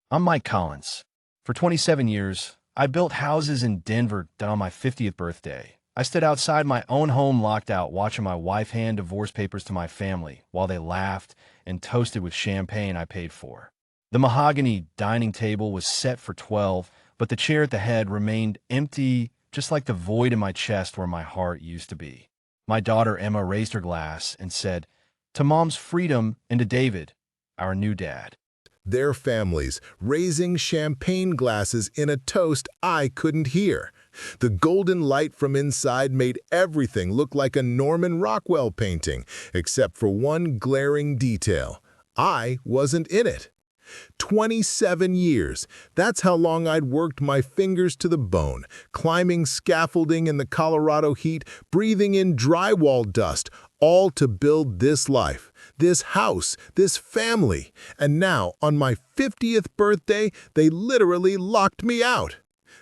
I'm Mike Collins. For 27 years, I built houses in Denver on my 50th birthday. I stood outside my own home locked out watching my wife hand divorce papers to my family while they laughed and toasted with champagne I paid for. The mahogany dining table was set for 12, but the chair at the head remained empty, just like the void in my chest where my heart used to be. My daughter Emma raised her glass and said, "To Mom's freedom and to David, our new dad." Their families, raising champagne glasses in a toast I couldn't hear. The golden light from inside made everything look like a Norman Rockwell painting, except for one glaring detail. I wasn't in it. 27 years. That's how long I'd worked my fingers to the bone, climbing scaffolding in the Colorado heat, breathing in drywall dust, all to build this life, this house, this family. And now, on my 50th birthday, they literally locked me out.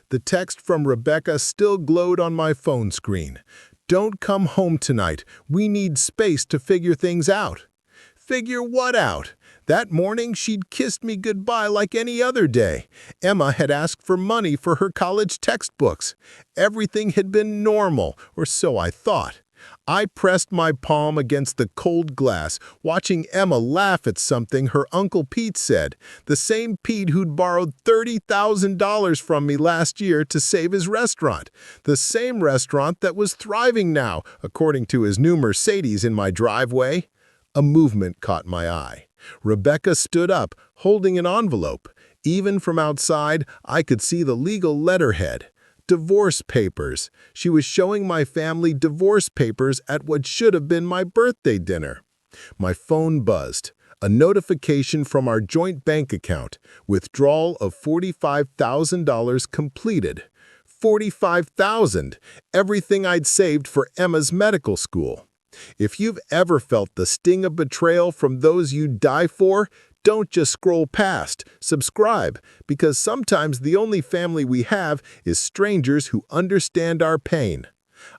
The text from Rebecca still glowed on my phone screen. "Don't come home tonight. We need space to figure things out." Figure what out? That morning, she'd kissed me goodbye like any other day. Emma had asked for money for her college textbooks. Everything had been normal, or so I thought. I pressed my palm against the cold glass, watching Emma laugh at something her Uncle Pete said, the same Pete who'd borrowed $30,000 from me last year to save his restaurant, the same restaurant that was thriving now, according to his new Mercedes in my driveway. A movement caught my eye. Rebecca stood up, holding an envelope. Even from outside, I could see the legal letterhead. Divorce papers. She was showing my family divorce papers at what should have been my birthday dinner. My phone buzzed. A notification from our joint bank account. Withdrawal of $45,000 completed. $45,000! Everything I'd saved for Emma's medical school. If you've ever felt the sting of betrayal from those you die for, don't just scroll past. Subscribe, because sometimes the only family we have is strangers who understand our pain.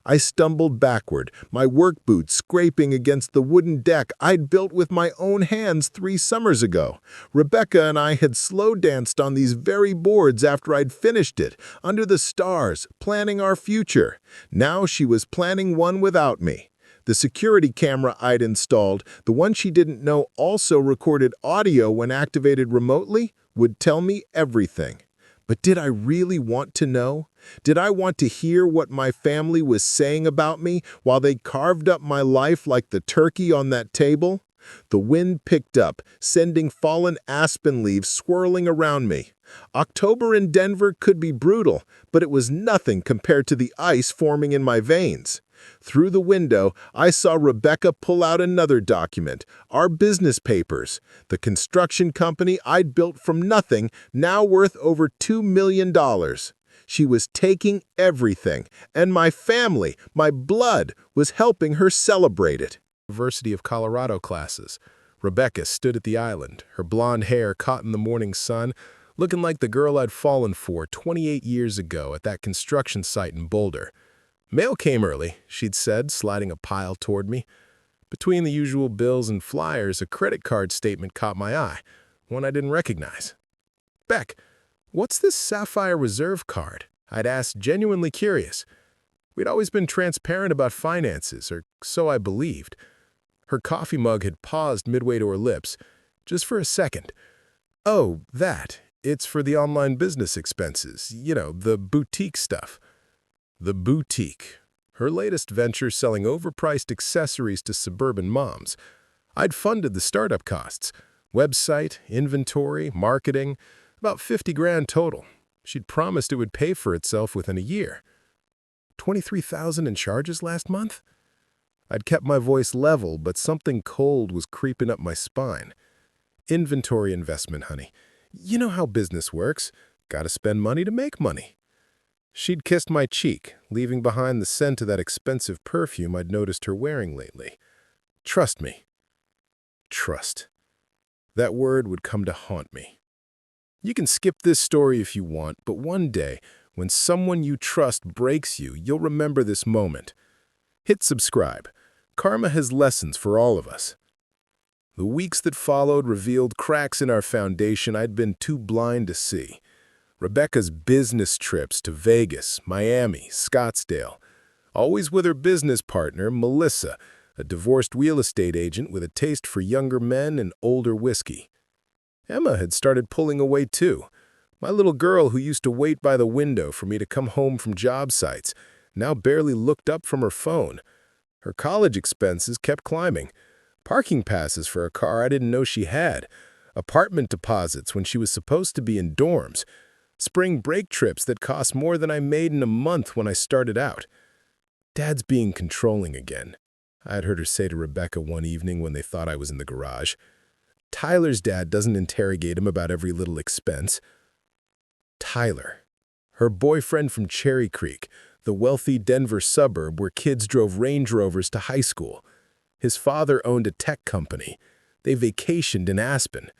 I stumbled backward, my work boots scraping against the wooden deck I'd built with my own hands 3 summers ago. Rebecca and I had slow danced on these very boards after I'd finished it, under the stars, planning our future. Now she was planning one without me. The security camera I'd installed, the one she didn't know also recorded audio when activated remotely, would tell me everything. But did I really want to know? Did I want to hear what my family was saying about me while they carved up my life like the turkey on that table? The wind picked up, sending fallen aspen leaves swirling around me. October in Denver could be brutal, but it was nothing compared to the ice forming in my veins. Through the window, I saw Rebecca pull out another document, our business papers. The construction company I'd built from nothing, now worth over $2 million. She was taking everything, and my family, my blood, was helping her celebrate it. University of Colorado classes. Rebecca stood at the island, her blonde hair caught in the morning sun, looking like the girl I'd fallen for 28 years ago at that construction site in Boulder. "Mail came early," she'd said, sliding a pile toward me. Between the usual bills and flyers, a credit card statement caught my eye, one I didn't recognize. "Beck, what's this Sapphire Reserve card?" I'd asked, genuinely curious. We'd always been transparent about finances, or so I believed. Her coffee mug had paused midway to her lips, just for a second. "Oh, that. It's for the online business expenses. You know, the boutique stuff." The boutique. Her latest venture selling overpriced accessories to suburban moms. I'd funded the startup costs. Website, inventory, marketing, about 50 grand total. She'd promised it would pay for itself within a year. 23,000 in charges last month? I'd kept my voice level, but something cold was creeping up my spine. Inventory investment, honey. You know how business works. Gotta spend money to make money. She'd kissed my cheek, leaving behind the scent of that expensive perfume I'd noticed her wearing lately. Trust me. Trust. That word would come to haunt me. You can skip this story if you want, but one day, when someone you trust breaks you, you'll remember this moment. Hit subscribe. Karma has lessons for all of us. The weeks that followed revealed cracks in our foundation I'd been too blind to see. Rebecca's business trips to Vegas, Miami, Scottsdale, always with her business partner, Melissa, a divorced real estate agent with a taste for younger men and older whiskey. Emma had started pulling away too. My little girl who used to wait by the window for me to come home from job sites now barely looked up from her phone. Her college expenses kept climbing. Parking passes for a car I didn't know she had. Apartment deposits when she was supposed to be in dorms. Spring break trips that cost more than I made in a month when I started out. Dad's being controlling again. I had heard her say to Rebecca one evening when they thought I was in the garage. Tyler's dad doesn't interrogate him about every little expense. Tyler, her boyfriend from Cherry Creek, the wealthy Denver suburb where kids drove Range Rovers to high school. His father owned a tech company. They vacationed in Aspen.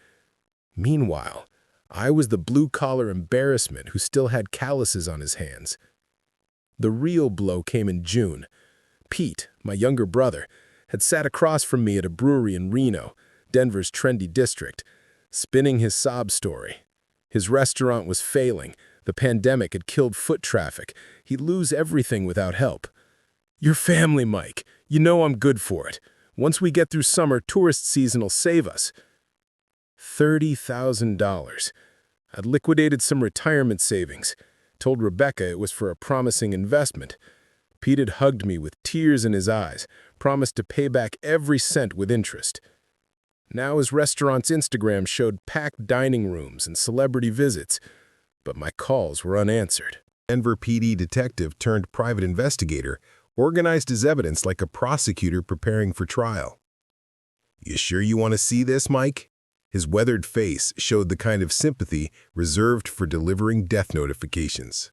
Meanwhile, I was the blue-collar embarrassment who still had calluses on his hands. The real blow came in June. Pete, my younger brother, had sat across from me at a brewery in Reno, Denver's trendy district, spinning his sob story. His restaurant was failing. The pandemic had killed foot traffic. He'd lose everything without help. "Your family, Mike. You know I'm good for it. Once we get through summer, tourist season will save us." $30,000. I'd liquidated some retirement savings. Told Rebecca it was for a promising investment. Pete had hugged me with tears in his eyes, promised to pay back every cent with interest. Now his restaurant's Instagram showed packed dining rooms and celebrity visits, but my calls were unanswered. Denver PD detective turned private investigator organized his evidence like a prosecutor preparing for trial. "You sure you want to see this, Mike?" His weathered face showed the kind of sympathy reserved for delivering death notifications.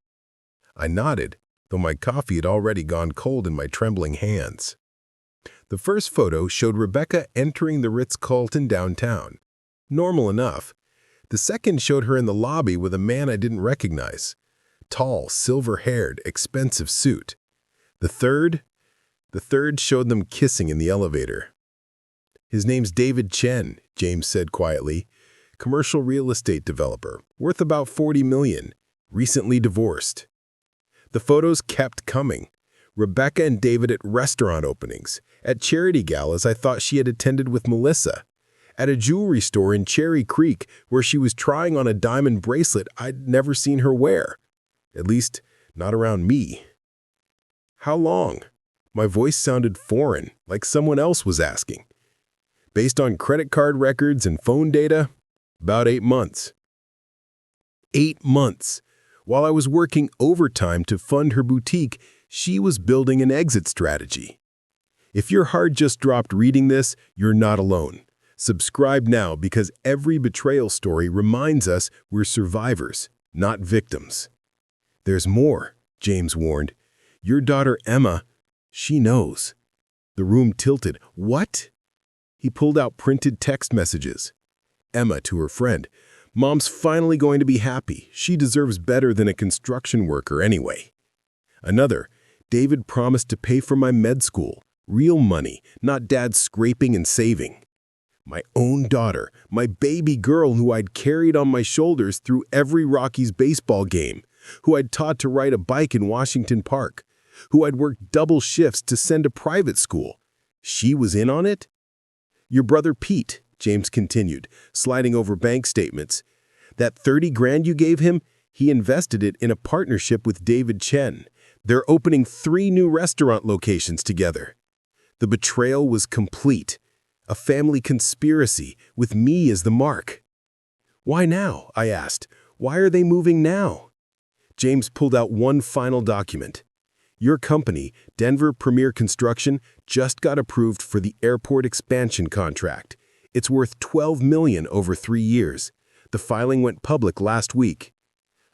I nodded, though my coffee had already gone cold in my trembling hands. The first photo showed Rebecca entering the Ritz-Carlton downtown. Normal enough. The second showed her in the lobby with a man I didn't recognize. Tall, silver-haired, expensive suit. The third showed them kissing in the elevator. "His name's David Chen," James said quietly. "Commercial real estate developer, worth about $40 million, recently divorced." The photos kept coming. Rebecca and David at restaurant openings, at charity galas I thought she had attended with Melissa, at a jewelry store in Cherry Creek where she was trying on a diamond bracelet I'd never seen her wear. At least, not around me. "How long?" My voice sounded foreign, like someone else was asking. "Based on credit card records and phone data, about 8 months. 8 months. While I was working overtime to fund her boutique, she was building an exit strategy. If your heart just dropped reading this, you're not alone. Subscribe now because every betrayal story reminds us we're survivors, not victims. "There's more," James warned. "Your daughter Emma, she knows." The room tilted. "What?" He pulled out printed text messages. Emma to her friend. "Mom's finally going to be happy. She deserves better than a construction worker anyway." Another. "David promised to pay for my med school. Real money, not Dad scraping and saving." My own daughter, my baby girl who I'd carried on my shoulders through every Rockies baseball game, who I'd taught to ride a bike in Washington Park, who I'd worked double shifts to send to private school. She was in on it? "Your brother Pete," James continued, sliding over bank statements. "That 30 grand you gave him, he invested it in a partnership with David Chen. They're opening 3 new restaurant locations together." The betrayal was complete. A family conspiracy, with me as the mark. "Why now?" I asked. "Why are they moving now?" James pulled out one final document. "Your company, Denver Premier Construction, just got approved for the airport expansion contract. It's worth $12 million over 3 years. The filing went public last week."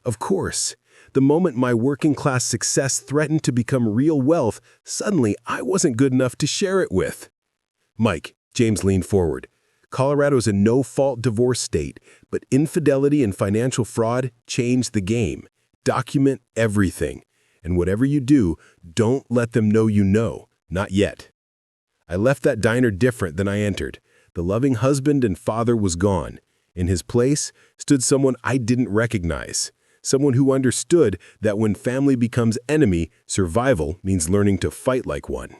Of course, the moment my working-class success threatened to become real wealth, suddenly I wasn't good enough to share it with. "Mike," James leaned forward, "Colorado's a no-fault divorce state, but infidelity and financial fraud change the game. Document everything. And whatever you do, don't let them know you know. Not yet." I left that diner different than I entered. The loving husband and father was gone. In his place stood someone I didn't recognize, someone who understood that when family becomes enemy, survival means learning to fight like one.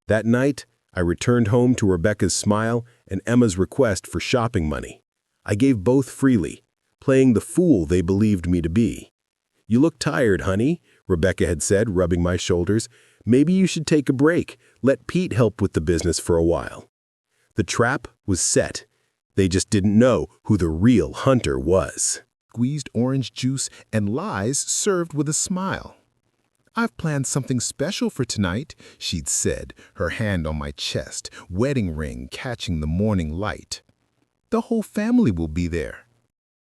That night, I returned home to Rebecca's smile and Emma's request for shopping money. I gave both freely, playing the fool they believed me to be. "You look tired, honey," Rebecca had said, rubbing my shoulders. "Maybe you should take a break. Let Pete help with the business for a while." The trap was set. They just didn't know who the real hunter was. Squeezed orange juice and lies served with a smile. "I've planned something special for tonight," she'd said, her hand on my chest, wedding ring catching the morning light. "The whole family will be there."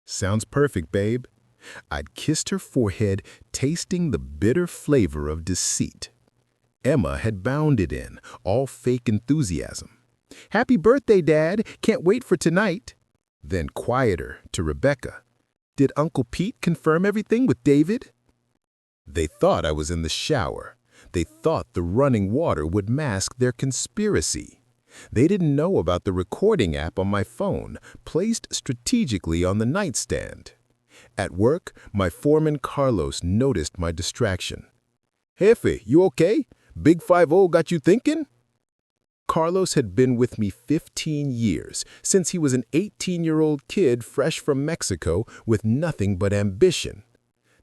"Sounds perfect, babe." I'd kissed her forehead, tasting the bitter flavor of deceit. Emma had bounded in, all fake enthusiasm. "Happy birthday, Dad. Can't wait for tonight." Then quieter to Rebecca. "Did Uncle Pete confirm everything with David?" They thought I was in the shower. They thought the running water would mask their conspiracy. They didn't know about the recording app on my phone, placed strategically on the nightstand. At work, my foreman Carlos noticed my distraction. "Jefe, you okay? Big 5-0 got you thinking?" Carlos had been with me 15 years, since he was an 18-year-old kid fresh from Mexico with nothing but ambition.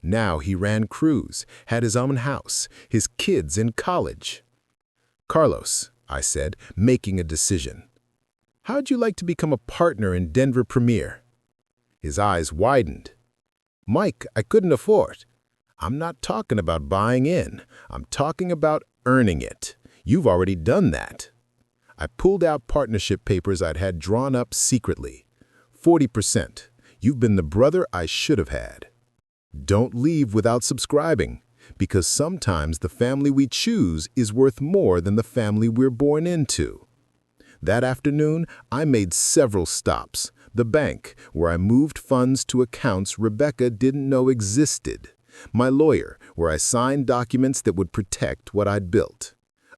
Now he ran crews, had his own house, his kids in college. "Carlos," I said, making a decision, "how'd you like to become a partner in Denver Premier?" His eyes widened. "Mike, I couldn't afford." "I'm not talking about buying in. I'm talking about earning it. You've already done that." I pulled out partnership papers I'd had drawn up secretly. 40%. You've been the brother I should have had. Don't leave without subscribing, because sometimes the family we choose is worth more than the family we're born into. That afternoon, I made several stops. The bank, where I moved funds to accounts Rebecca didn't know existed. My lawyer, where I signed documents that would protect what I'd built.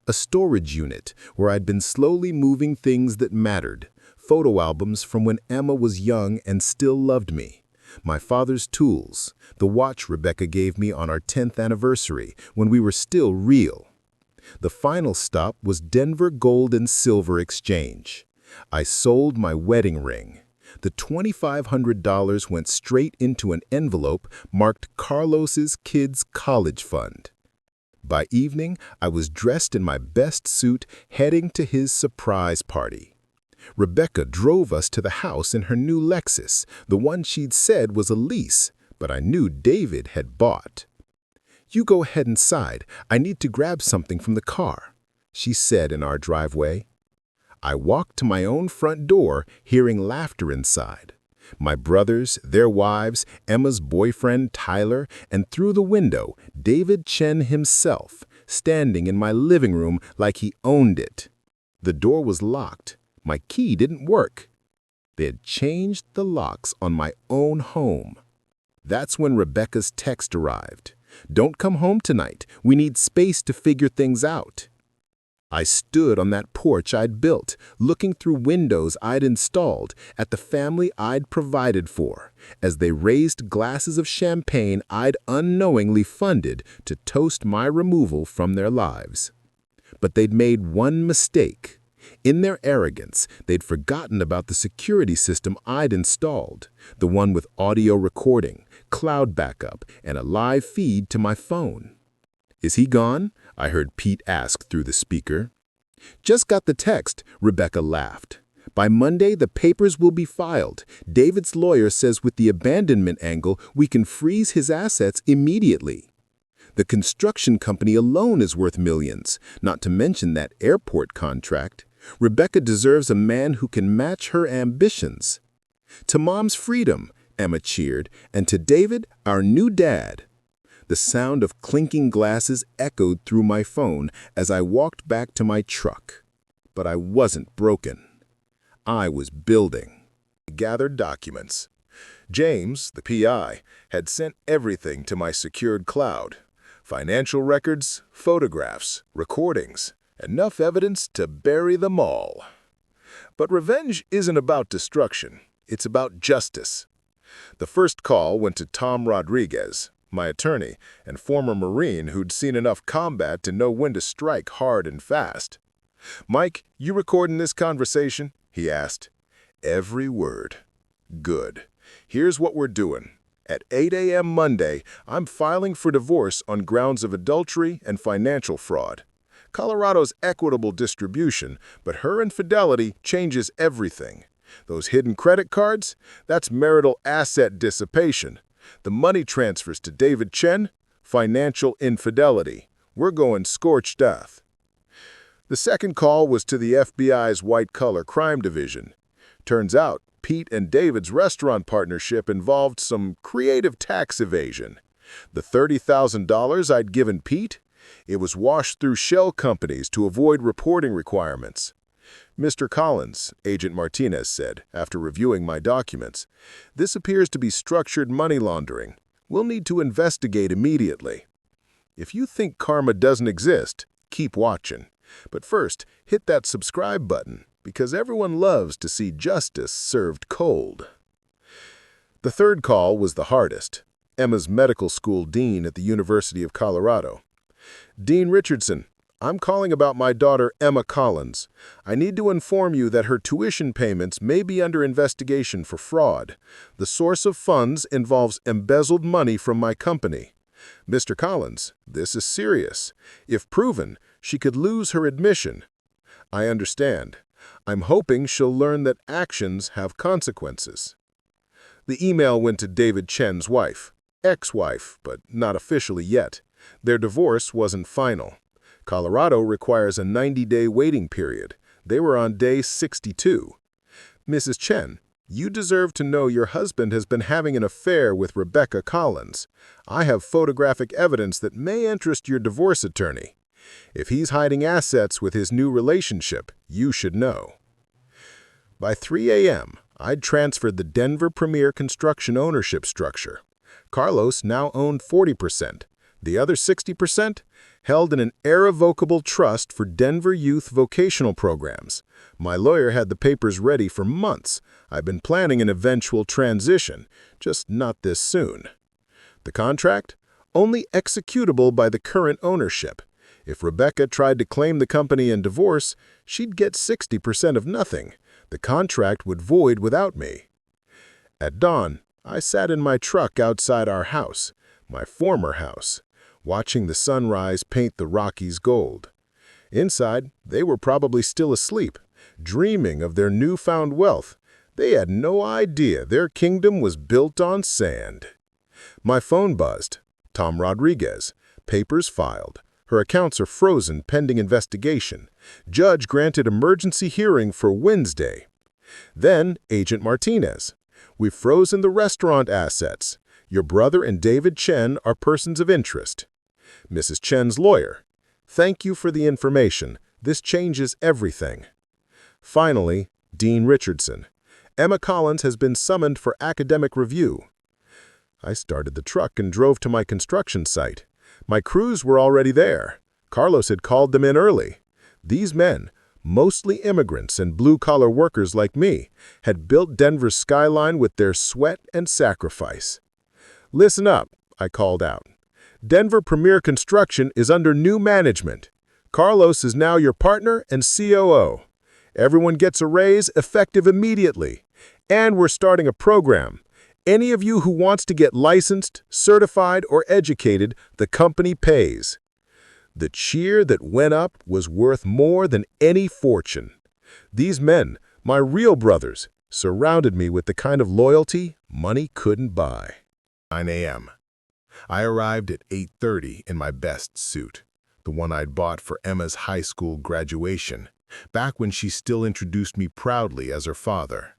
A storage unit, where I'd been slowly moving things that mattered. Photo albums from when Emma was young and still loved me. My father's tools, the watch Rebecca gave me on our 10th anniversary when we were still real. The final stop was Denver Gold and Silver Exchange. I sold my wedding ring. The $2,500 went straight into an envelope marked Carlos's Kids College Fund. By evening, I was dressed in my best suit, heading to his surprise party. Rebecca drove us to the house in her new Lexus, the one she'd said was a lease, but I knew David had bought. "You go ahead inside. I need to grab something from the car," she said in our driveway. I walked to my own front door, hearing laughter inside. My brothers, their wives, Emma's boyfriend Tyler, and through the window, David Chen himself, standing in my living room like he owned it. The door was locked. My key didn't work. They had changed the locks on my own home. That's when Rebecca's text arrived. "Don't come home tonight. We need space to figure things out." I stood on that porch I'd built, looking through windows I'd installed at the family I'd provided for, as they raised glasses of champagne I'd unknowingly funded to toast my removal from their lives. But they'd made one mistake. In their arrogance, they'd forgotten about the security system I'd installed, the one with audio recording, cloud backup, and a live feed to my phone. "Is he gone?" I heard Pete ask through the speaker. "Just got the text," Rebecca laughed. "By Monday, the papers will be filed. David's lawyer says with the abandonment angle, we can freeze his assets immediately. The construction company alone is worth millions, not to mention that airport contract. Rebecca deserves a man who can match her ambitions." "To Mom's freedom," Emma cheered, "and to David, our new dad." The sound of clinking glasses echoed through my phone as I walked back to my truck. But I wasn't broken. I was building. I gathered documents. James, the PI, had sent everything to my secured cloud. Financial records, photographs, recordings, enough evidence to bury them all. But revenge isn't about destruction. It's about justice. The first call went to Tom Rodriguez, my attorney and former Marine who'd seen enough combat to know when to strike hard and fast. "Mike, you recording this conversation?" he asked. "Every word." "Good. Here's what we're doing. At 8 a.m. Monday, I'm filing for divorce on grounds of adultery and financial fraud. Colorado's equitable distribution, but her infidelity changes everything. Those hidden credit cards? That's marital asset dissipation. The money transfers to David Chen? Financial infidelity. We're going scorched earth." The second call was to the FBI's white-collar crime division. Turns out, Pete and David's restaurant partnership involved some creative tax evasion. The $30,000 I'd given Pete? It was washed through shell companies to avoid reporting requirements. "Mr. Collins," Agent Martinez said, after reviewing my documents, "this appears to be structured money laundering. We'll need to investigate immediately. If you think karma doesn't exist, keep watching. But first, hit that subscribe button, because everyone loves to see justice served cold." The third call was the hardest. Emma's medical school dean at the University of Colorado. "Dean Richardson, I'm calling about my daughter Emma Collins. I need to inform you that her tuition payments may be under investigation for fraud. The source of funds involves embezzled money from my company. Mr. Collins, this is serious. If proven, she could lose her admission. I understand. I'm hoping she'll learn that actions have consequences." The email went to David Chen's wife, ex-wife, but not officially yet. Their divorce wasn't final. Colorado requires a 90-day waiting period. They were on day 62. "Mrs. Chen, you deserve to know your husband has been having an affair with Rebecca Collins. I have photographic evidence that may interest your divorce attorney. If he's hiding assets with his new relationship, you should know." By 3 a.m., I'd transferred the Denver Premier Construction ownership structure. Carlos now owned 40%. The other 60% held in an irrevocable trust for Denver youth vocational programs. My lawyer had the papers ready for months. I've been planning an eventual transition, just not this soon. The contract? Only executable by the current ownership. If Rebecca tried to claim the company in divorce, she'd get 60% of nothing. The contract would void without me. At dawn, I sat in my truck outside our house, my former house, watching the sunrise paint the Rockies gold. Inside, they were probably still asleep, dreaming of their newfound wealth. They had no idea their kingdom was built on sand. My phone buzzed. Tom Rodriguez. Papers filed. Her accounts are frozen pending investigation. Judge granted emergency hearing for Wednesday. Then, Agent Martinez. "We've frozen the restaurant assets. Your brother and David Chen are persons of interest." Mrs. Chen's lawyer. "Thank you for the information. This changes everything." Finally, Dean Richardson. "Emma Collins has been summoned for academic review." I started the truck and drove to my construction site. My crews were already there. Carlos had called them in early. These men, mostly immigrants and blue-collar workers like me, had built Denver's skyline with their sweat and sacrifice. "Listen up," I called out. "Denver Premier Construction is under new management. Carlos is now your partner and COO. Everyone gets a raise effective immediately. And we're starting a program. Any of you who wants to get licensed, certified, or educated, the company pays." The cheer that went up was worth more than any fortune. These men, my real brothers, surrounded me with the kind of loyalty money couldn't buy. 9 a.m. I arrived at 8:30 in my best suit, the one I'd bought for Emma's high school graduation, back when she still introduced me proudly as her father.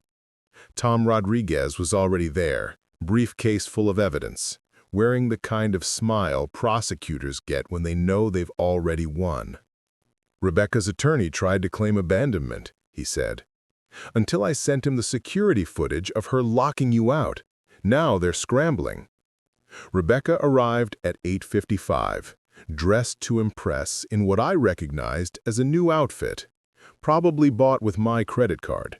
Tom Rodriguez was already there, briefcase full of evidence, wearing the kind of smile prosecutors get when they know they've already won. "Rebecca's attorney tried to claim abandonment," he said, "until I sent him the security footage of her locking you out. Now they're scrambling." Rebecca arrived at 8:55, dressed to impress in what I recognized as a new outfit. Probably bought with my credit card.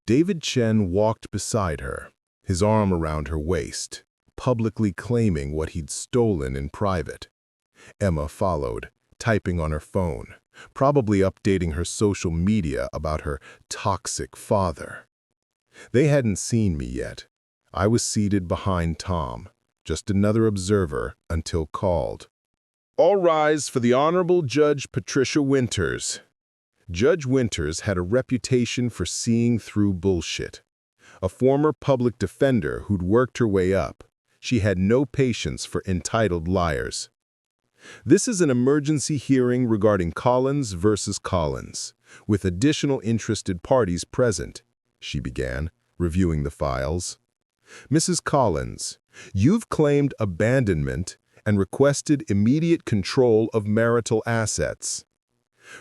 David Chen walked beside her, his arm around her waist, publicly claiming what he'd stolen in private. Emma followed, typing on her phone, probably updating her social media about her toxic father. They hadn't seen me yet. I was seated behind Tom, just another observer until called. All rise for the Honorable Judge Patricia Winters. Judge Winters had a reputation for seeing through bullshit. A former public defender who'd worked her way up, she had no patience for entitled liars. This is an emergency hearing regarding Collins versus Collins, with additional interested parties present, she began, reviewing the files. Mrs. Collins, you've claimed abandonment and requested immediate control of marital assets.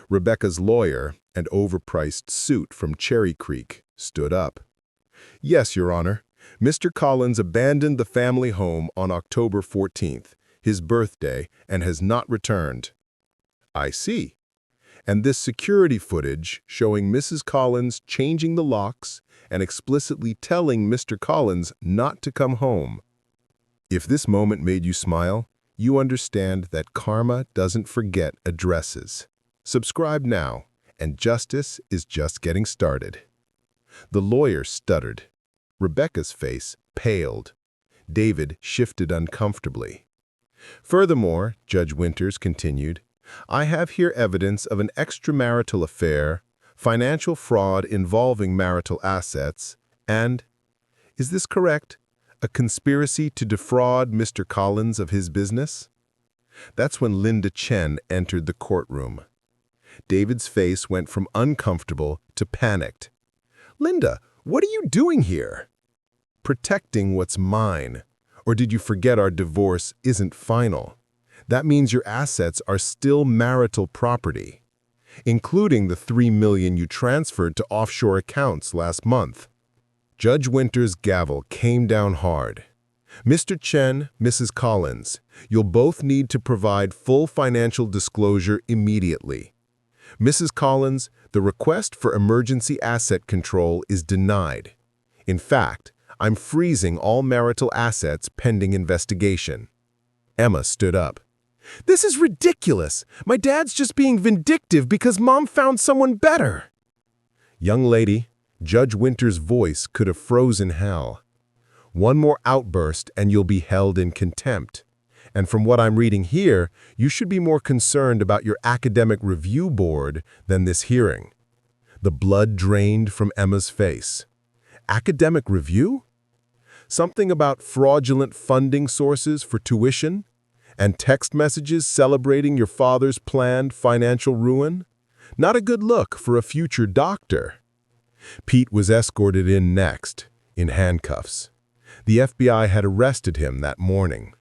Rebecca's lawyer, an overpriced suit from Cherry Creek, stood up. Yes, Your Honor. Mr. Collins abandoned the family home on October 14th, his birthday, and has not returned. I see. And this security footage showing Mrs. Collins changing the locks and explicitly telling Mr. Collins not to come home. If this moment made you smile, you understand that karma doesn't forget addresses. Subscribe now, and justice is just getting started. The lawyer stuttered. Rebecca's face paled. David shifted uncomfortably. Furthermore, Judge Winters continued, I have here evidence of an extramarital affair, financial fraud involving marital assets, and, is this correct, a conspiracy to defraud Mr. Collins of his business? That's when Linda Chen entered the courtroom. David's face went from uncomfortable to panicked. Linda, what are you doing here? Protecting what's mine. Or did you forget our divorce isn't final? That means your assets are still marital property, including the $3 million you transferred to offshore accounts last month. Judge Winters' gavel came down hard. Mr. Chen, Mrs. Collins, you'll both need to provide full financial disclosure immediately. Mrs. Collins, the request for emergency asset control is denied. In fact, I'm freezing all marital assets pending investigation. Emma stood up. This is ridiculous. My dad's just being vindictive because Mom found someone better. Young lady, Judge Winters' voice could have frozen hell. One more outburst and you'll be held in contempt. And from what I'm reading here, you should be more concerned about your academic review board than this hearing. The blood drained from Emma's face. Academic review? Something about fraudulent funding sources for tuition? And text messages celebrating your father's planned financial ruin? Not a good look for a future doctor. Pete was escorted in next, in handcuffs. The FBI had arrested him that morning.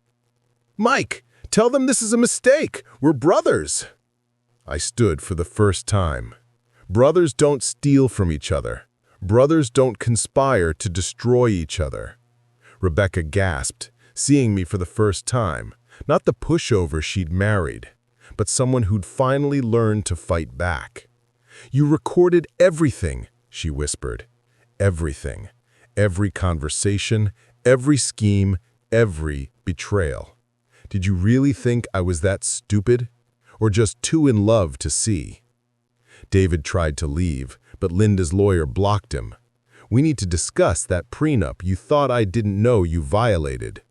Mike, tell them this is a mistake. We're brothers. I stood for the first time. Brothers don't steal from each other. Brothers don't conspire to destroy each other. Rebecca gasped, seeing me for the first time. Not the pushover she'd married, but someone who'd finally learned to fight back. You recorded everything, she whispered. Everything. Every conversation, every scheme, every betrayal. Did you really think I was that stupid? Or just too in love to see? David tried to leave, but Linda's lawyer blocked him. We need to discuss that prenup you thought I didn't know you violated.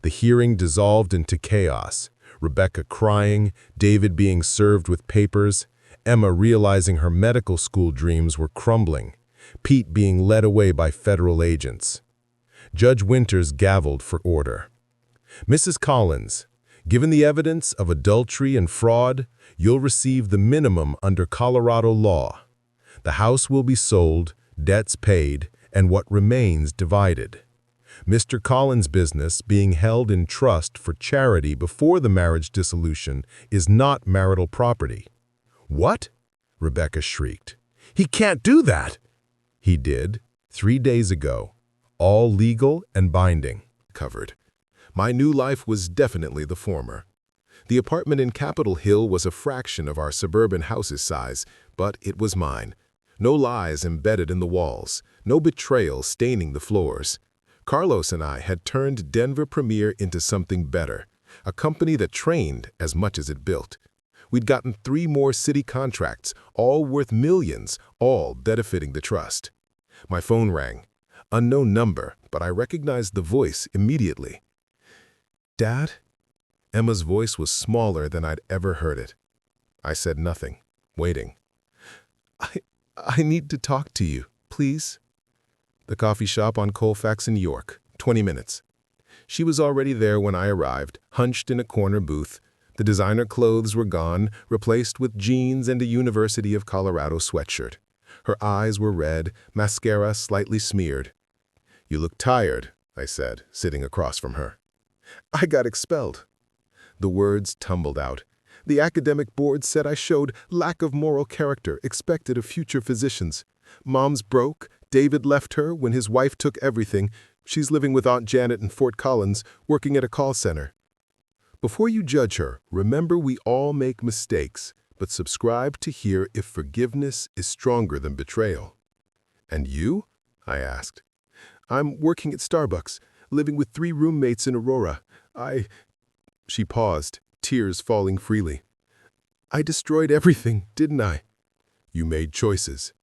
The hearing dissolved into chaos, Rebecca crying, David being served with papers, Emma realizing her medical school dreams were crumbling, Pete being led away by federal agents. Judge Winters gavelled for order. Mrs. Collins, given the evidence of adultery and fraud, you'll receive the minimum under Colorado law. The house will be sold, debts paid, and what remains divided. Mr. Collins' business being held in trust for charity before the marriage dissolution is not marital property. What? Rebecca shrieked. He can't do that. He did, 3 days ago. All legal and binding. Covered. My new life was definitely the former. The apartment in Capitol Hill was a fraction of our suburban house's size, but it was mine. No lies embedded in the walls, no betrayal staining the floors. Carlos and I had turned Denver Premier into something better, a company that trained as much as it built. We'd gotten 3 more city contracts, all worth millions, all benefiting the trust. My phone rang. Unknown number, but I recognized the voice immediately. "Dad?" Emma's voice was smaller than I'd ever heard it. I said nothing, waiting. I need to talk to you, please." The coffee shop on Colfax in York, 20 minutes. She was already there when I arrived, hunched in a corner booth. The designer clothes were gone, replaced with jeans and a University of Colorado sweatshirt. Her eyes were red, mascara slightly smeared. "You look tired," I said, sitting across from her. "I got expelled." The words tumbled out. "The academic board said I showed lack of moral character expected of future physicians. Mom's broke. David left her when his wife took everything. She's living with Aunt Janet in Fort Collins, working at a call center." Before you judge her, remember we all make mistakes, but subscribe to hear if forgiveness is stronger than betrayal. "And you?" I asked. "I'm working at Starbucks, living with 3 roommates in Aurora. She paused, tears falling freely. "I destroyed everything, didn't I?" "You made choices."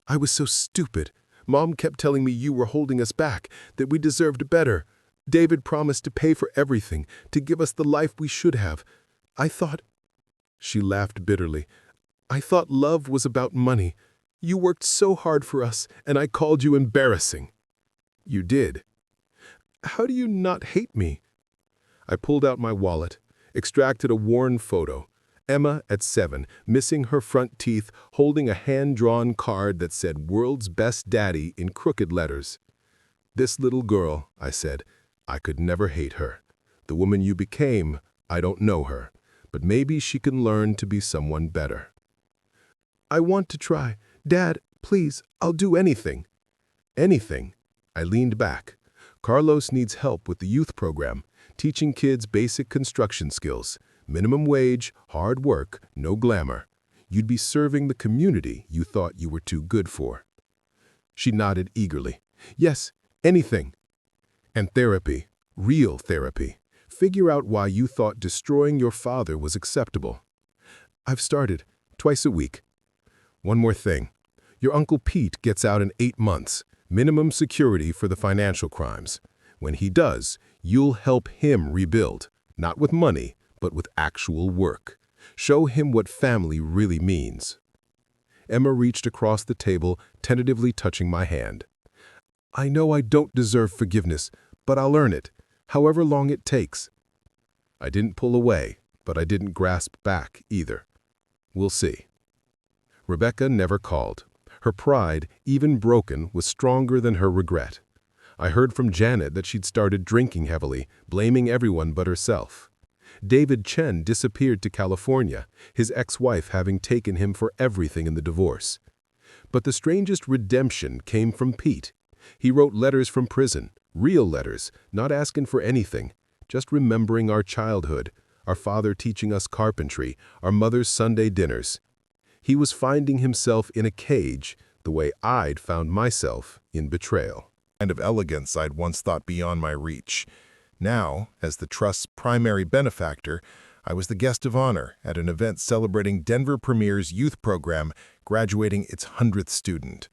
"I was so stupid. Mom kept telling me you were holding us back, that we deserved better. David promised to pay for everything, to give us the life we should have. I thought—" She laughed bitterly. "I thought love was about money. You worked so hard for us, and I called you embarrassing." "You did." "How do you not hate me?" I pulled out my wallet, extracted a worn photo. Emma at 7, missing her front teeth, holding a hand-drawn card that said "World's Best Daddy" in crooked letters. "This little girl," I said, "I could never hate her. The woman you became, I don't know her, but maybe she can learn to be someone better." "I want to try. Dad, please, I'll do anything." "Anything?" I leaned back. "Carlos needs help with the youth program, teaching kids basic construction skills. Minimum wage, hard work, no glamour. You'd be serving the community you thought you were too good for." She nodded eagerly. "Yes, anything." "And therapy, real therapy. Figure out why you thought destroying your father was acceptable." "I've started, twice a week." "One more thing. Your Uncle Pete gets out in 8 months. Minimum security for the financial crimes. When he does, you'll help him rebuild, not with money, but with actual work. Show him what family really means." Emma reached across the table, tentatively touching my hand. "I know I don't deserve forgiveness, but I'll earn it, however long it takes." I didn't pull away, but I didn't grasp back either. We'll see. Rebecca never called. Her pride, even broken, was stronger than her regret. I heard from Janet that she'd started drinking heavily, blaming everyone but herself. David Chen disappeared to California, his ex-wife having taken him for everything in the divorce. But the strangest redemption came from Pete. He wrote letters from prison, real letters, not asking for anything, just remembering our childhood, our father teaching us carpentry, our mother's Sunday dinners. He was finding himself in a cage, the way I'd found myself in Betrayal. Kind of elegance I'd once thought beyond my reach. Now, as the Trust's primary benefactor, I was the guest of honor at an event celebrating Denver Premier's youth program, graduating its 100th student.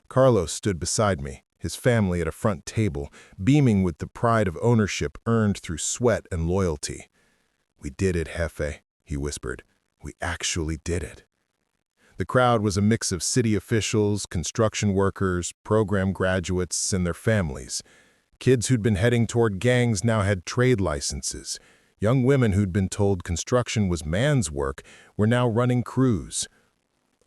Carlos stood beside me, his family at a front table, beaming with the pride of ownership earned through sweat and loyalty. "We did it, Jefe," he whispered. "We actually did it." The crowd was a mix of city officials, construction workers, program graduates, and their families. Kids who'd been heading toward gangs now had trade licenses. Young women who'd been told construction was man's work were now running crews.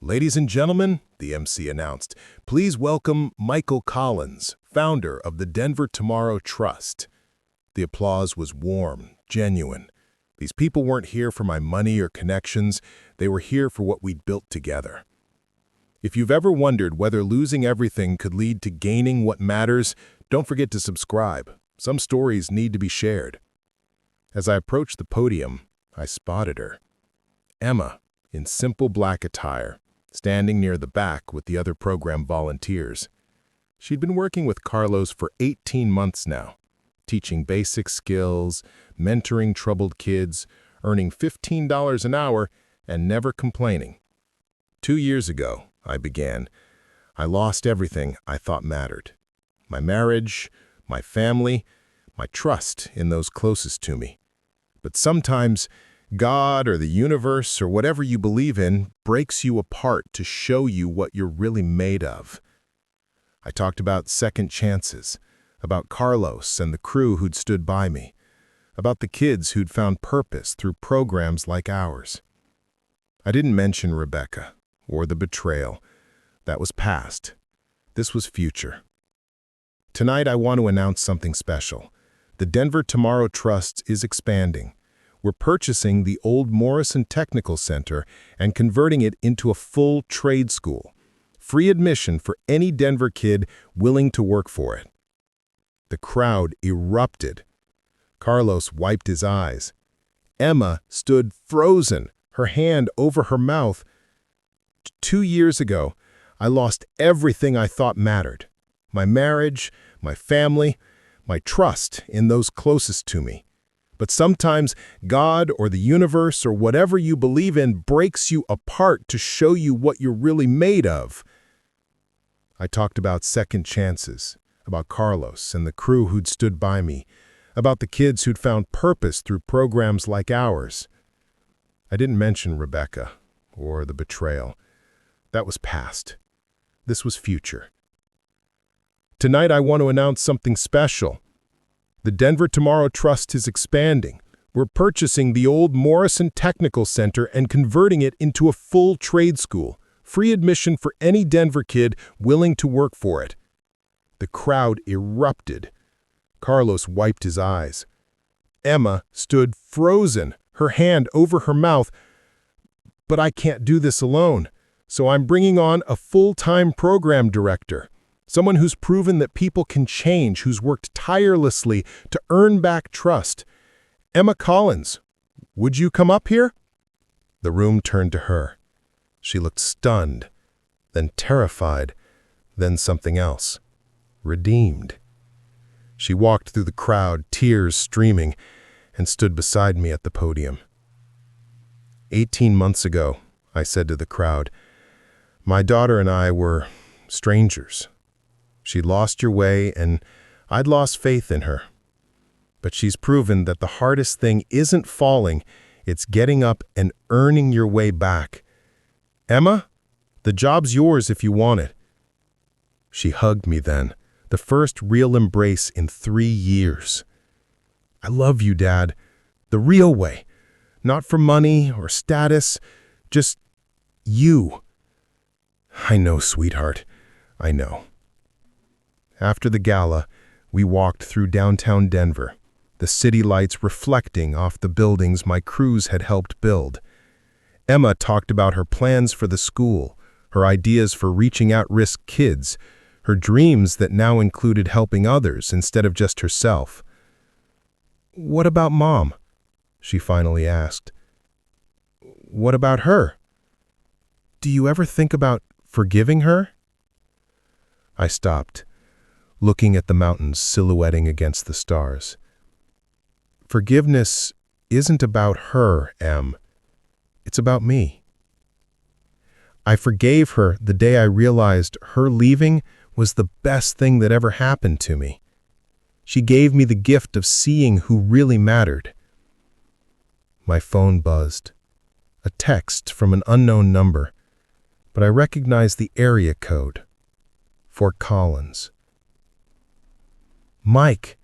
"Ladies and gentlemen," the MC announced, "please welcome Michael Collins, founder of the Denver Tomorrow Trust." The applause was warm, genuine. These people weren't here for my money or connections. They were here for what we'd built together. If you've ever wondered whether losing everything could lead to gaining what matters, don't forget to subscribe. Some stories need to be shared. As I approached the podium, I spotted her. Emma, in simple black attire, standing near the back with the other program volunteers. She'd been working with Carlos for 18 months now, teaching basic skills, mentoring troubled kids, earning $15 an hour, and never complaining. 2 years ago, I began, I lost everything I thought mattered. My marriage, my family, my trust in those closest to me. But sometimes, God or the universe or whatever you believe in breaks you apart to show you what you're really made of. I talked about second chances, about Carlos and the crew who'd stood by me, about the kids who'd found purpose through programs like ours. I didn't mention Rebecca or the betrayal. That was past. This was future. Tonight I want to announce something special. The Denver Tomorrow Trust is expanding. We're purchasing the old Morrison Technical Center and converting it into a full trade school. Free admission for any Denver kid willing to work for it. The crowd erupted. Carlos wiped his eyes. Emma stood frozen, her hand over her mouth. 2 years ago, I lost everything I thought mattered. My marriage, my family, my trust in those closest to me. But sometimes God or the universe or whatever you believe in breaks you apart to show you what you're really made of. I talked about second chances, about Carlos and the crew who'd stood by me, about the kids who'd found purpose through programs like ours. I didn't mention Rebecca or the betrayal. That was past. This was future. Tonight I want to announce something special. The Denver Tomorrow Trust is expanding. We're purchasing the old Morrison Technical Center and converting it into a full trade school. Free admission for any Denver kid willing to work for it. The crowd erupted. Carlos wiped his eyes. Emma stood frozen, her hand over her mouth. But I can't do this alone, so I'm bringing on a full-time program director. Someone who's proven that people can change, who's worked tirelessly to earn back trust. Emma Collins, would you come up here? The room turned to her. She looked stunned, then terrified, then something else. Redeemed. She walked through the crowd, tears streaming, and stood beside me at the podium. 18 months ago, I said to the crowd, my daughter and I were strangers. She'd lost her way, and I'd lost faith in her. But she's proven that the hardest thing isn't falling, it's getting up and earning your way back. Emma, the job's yours if you want it. She hugged me then, the first real embrace in 3 years. I love you, Dad, the real way. Not for money or status, just you. I know, sweetheart, I know. After the gala, we walked through downtown Denver, the city lights reflecting off the buildings my crews had helped build. Emma talked about her plans for the school, her ideas for reaching at-risk kids, her dreams that now included helping others instead of just herself. What about Mom? She finally asked. What about her? Do you ever think about forgiving her? I stopped, looking at the mountains silhouetting against the stars. Forgiveness isn't about her, Em. It's about me. I forgave her the day I realized her leaving was the best thing that ever happened to me. She gave me the gift of seeing who really mattered. My phone buzzed. A text from an unknown number, but I recognized the area code. Fort Collins. Mike,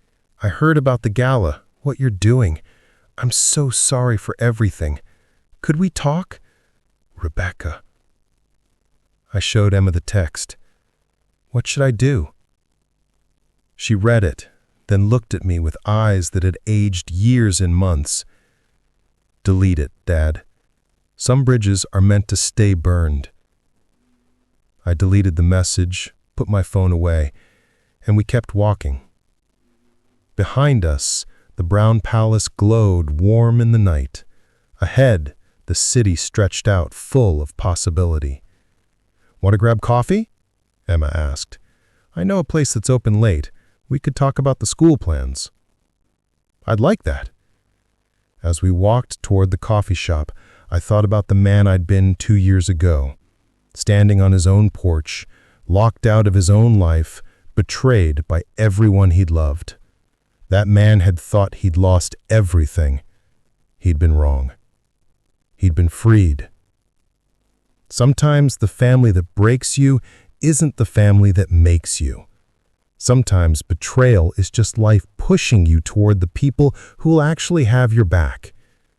I heard about the gala, what you're doing. I'm so sorry for everything. Could we talk? Rebecca. I showed Emma the text. What should I do? She read it, then looked at me with eyes that had aged years and months. Delete it, Dad. Some bridges are meant to stay burned. I deleted the message, put my phone away, and we kept walking. Behind us, The brown palace glowed warm in the night. Ahead, the city stretched out full of possibility. "Want to grab coffee?" Emma asked. "I know a place that's open late. We could talk about the school plans." "I'd like that." As we walked toward the coffee shop, I thought about the man I'd been 2 years ago, standing on his own porch, locked out of his own life, betrayed by everyone he'd loved. That man had thought he'd lost everything. He'd been wrong. He'd been freed. Sometimes the family that breaks you isn't the family that makes you. Sometimes betrayal is just life pushing you toward the people who will actually have your back.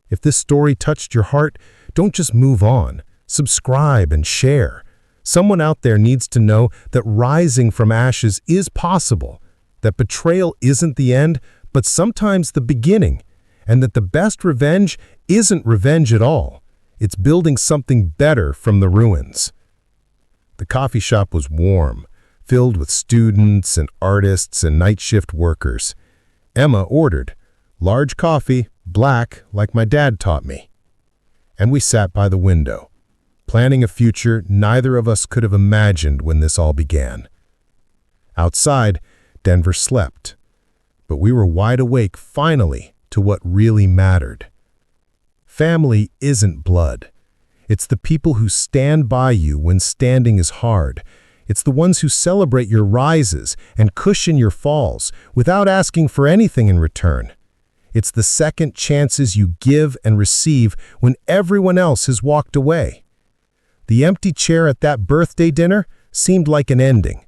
If this story touched your heart, don't just move on. Subscribe and share. Someone out there needs to know that rising from ashes is possible, that betrayal isn't the end, but sometimes the beginning, and that the best revenge isn't revenge at all. It's building something better from the ruins. The coffee shop was warm, filled with students and artists and night shift workers. Emma ordered, large coffee, black, like my dad taught me. And we sat by the window, planning a future neither of us could have imagined when this all began. Outside, Denver slept, but we were wide awake finally to what really mattered. Family isn't blood. It's the people who stand by you when standing is hard. It's the ones who celebrate your rises and cushion your falls without asking for anything in return. It's the second chances you give and receive when everyone else has walked away. The empty chair at that birthday dinner seemed like an ending.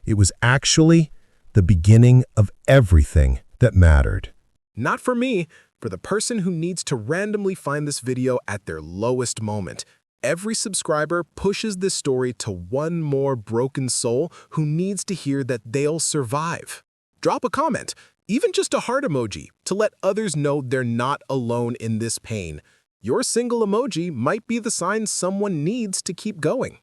It was actually the beginning of everything that mattered. Not for me, for the person who needs to randomly find this video at their lowest moment. Every subscriber pushes this story to one more broken soul who needs to hear that they'll survive. Drop a comment, even just a heart emoji, to let others know they're not alone in this pain. Your single emoji might be the sign someone needs to keep going.